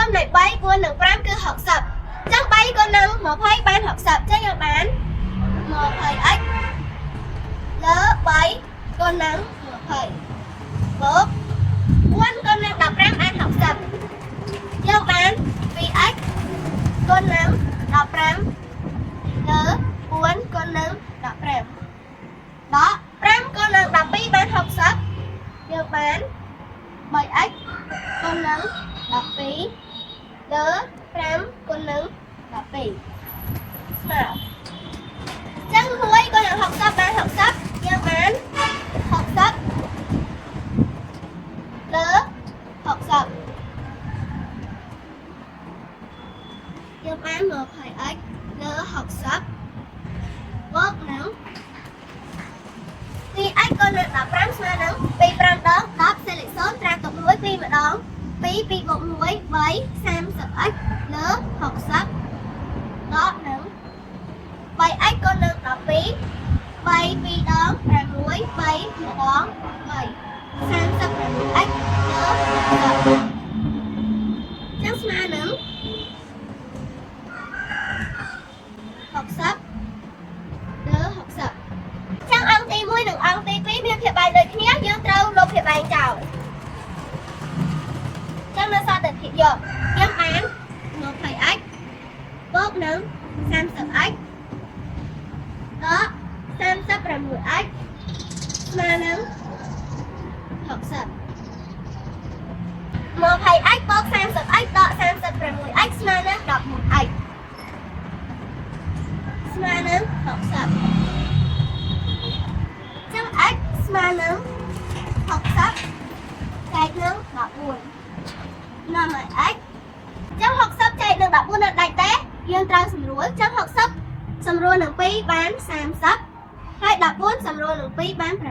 មនៃ3 4 និង 5 គឺ 60 ចឹង 3 គុណនឹង 20 បាន 60 ចឹងយើងបាន 20x លើ 3 គុណនឹង 20 បូក 4 គុណនឹង 15 បាន 60 យើងបាន 2x គុណនឹង 15 លើ 4 គុណនឹង 15 ដក 5 គុណនឹង 12 បាន 60 យើងបាន 3x គុណនឹង 12 លើ 5 គុណនឹង 12 ស្មើចឹង 1 គុណនឹង 60 បាន 60 យើងបាន 60 លើ 60 យើងបាន 20x លើ 60 បូកនឹង 2x គុណនឹង 15 ស្មើនឹង 2 5 ដង 10 សេលេខ 0 ត្រាទុក 1 2 ម្ដង 2 2 បូក 1 3 30x លើ 60 ដកនឹង 3x គុណនឹង 12 3 2 ដង 6 3 ម្ដង 3 36x លើ 60 ចឹងស្មើនឹង 60 លើ 60 ចឹងអង្គទី 1 និងអង្គទី 2 មានភាពបែកដូចគ្នាយើងត្រូវលុបភាពបែកចោលចឹងនៅសល់តែភាពយកយើងបាន 20x បូកនឹង 30x ដក 36x ស្មើនឹង 60 20x បូក 30x ដក 36x ស្មើនឹង 11x ស្មើនឹង 60 ចឹង x ស្មើនឹង 60 ចែកនឹង 14 នាំឲ្យ x ចឹង 60 ចែកនឹង 14 នៅដាច់ទេយើងត្រូវសម្រួលចឹង 60 សម្រួលនឹង 2 បាន 30 ហើយ 14 សម្រួលនឹង 2 បាន 7